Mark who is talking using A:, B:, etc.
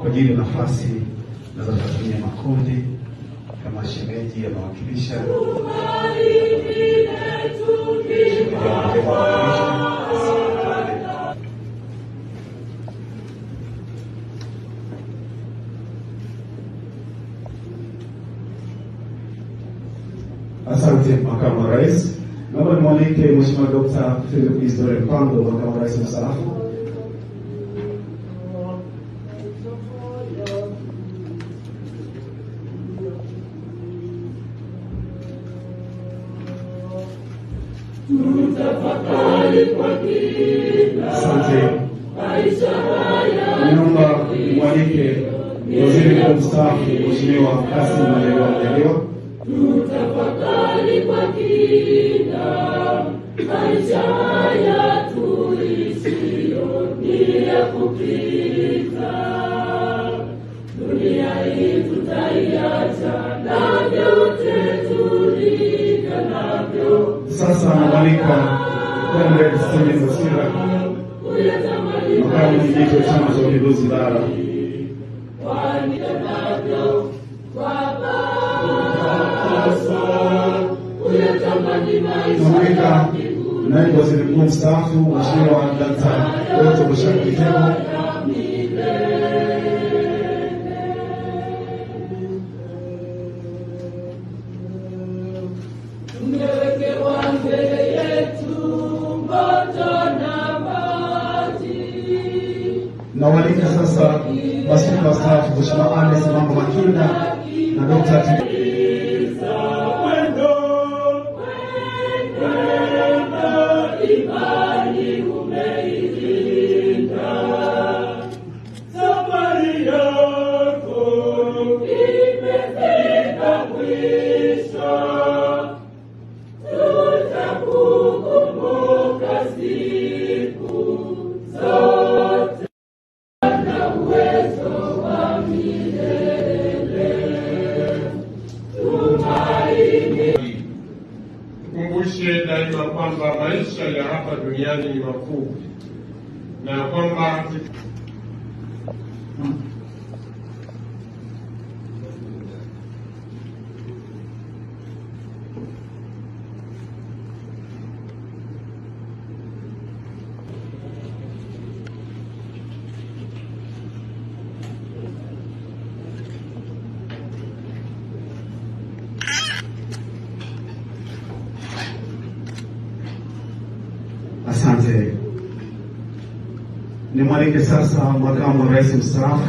A: kwa ajili ya nafasi na za kutumia makundi kama shemeji anawakilisha Asante Makamu wa Rais. Naomba nimwalike Mheshimiwa Dr. Philip Isdor Mpango, Makamu wa Rais mstaafu. Asante. Naomba nimwalike Waziri Mkuu mstaafu Mheshimiwa Kassim Majaliwa.
B: Tutafakari kwa kina maisha haya tuishio, ni ya kupita. Dunia hii tutaiacha na vyote tulivyo navyo.
A: Sasa namwalika Comrade Stephen Wasira, makamu mwenyekiti wa Chama cha Mapinduzi Bara. Namwalika naibu waziri mkuu mstaafu Mheshimiwa Dkt. Bushra Kitego. Nawalika sasa maspika wastaafu Mheshimiwa Ernest Mambo Makinda na Dr.
B: Safari yako imefika mwisho, tutakukumbuka siku zote na uwezo wa milele. Tumaini.
C: Tukumbushe daima kwamba maisha ya hapa duniani ni mafupi na kwamba
A: Asante. Nimwalike sasa makamu wa rais mstaafu